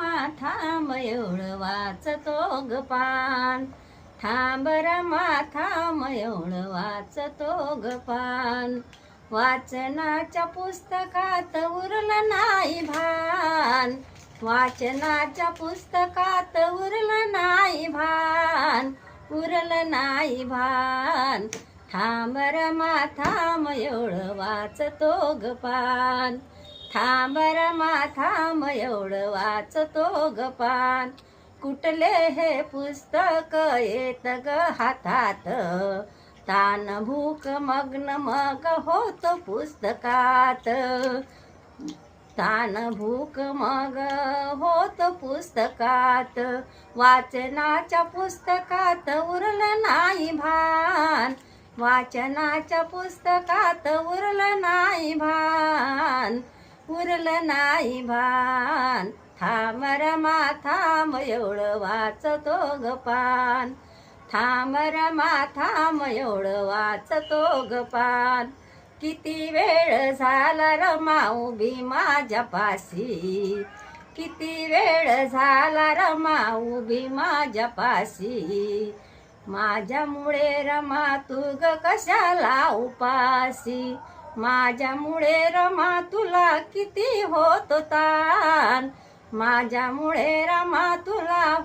रमा थांब एवढं वाचतो ग पान. थांब रमा थांब एवढं वाचतो ग पान. वाचनाच्या पुस्तकात उरलं नाही भान. वाचनाच्या पुस्तकात उरलं नाही भान. उरलं नाही भान. थांब रमा थांब एवढं वाचतो ग पान. थांब रमा थांब एवढं वाचतो ग पान. कुठले हे पुस्तक येत ग हातात. तान भूक मग्न मग होतो पुस्तकात. तान भूक मग होत पुस्तकात. वाचनाच्या पुस्तकात उरलं नाही भान. वाचनाच्या पुस्तकात उरलं नाही भान. उरलं नाही भान. थांब रमा थांब एवढं वाचतो ग पान. थांब रमा थांब एवढं वाचतो ग पान. किती वेळ झाला रमा उभी माझ्या पाशी. किती वेळ झाला रमा उभी माझ्या पाशी. माझ्यामुळे रमा तू ग कशाला उपाशी. माझ्यामुळे रमा तुला किती होत ताण. माझ्यामुळे रमा तुला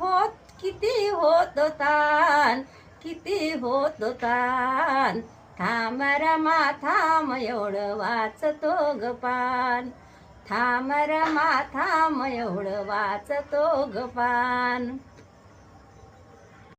किती होत ताण. किती होत ताण. थांब रमा थांब एवढं वाचतो ग पान. थांब रमा थांब एवढं वाचतो ग पान.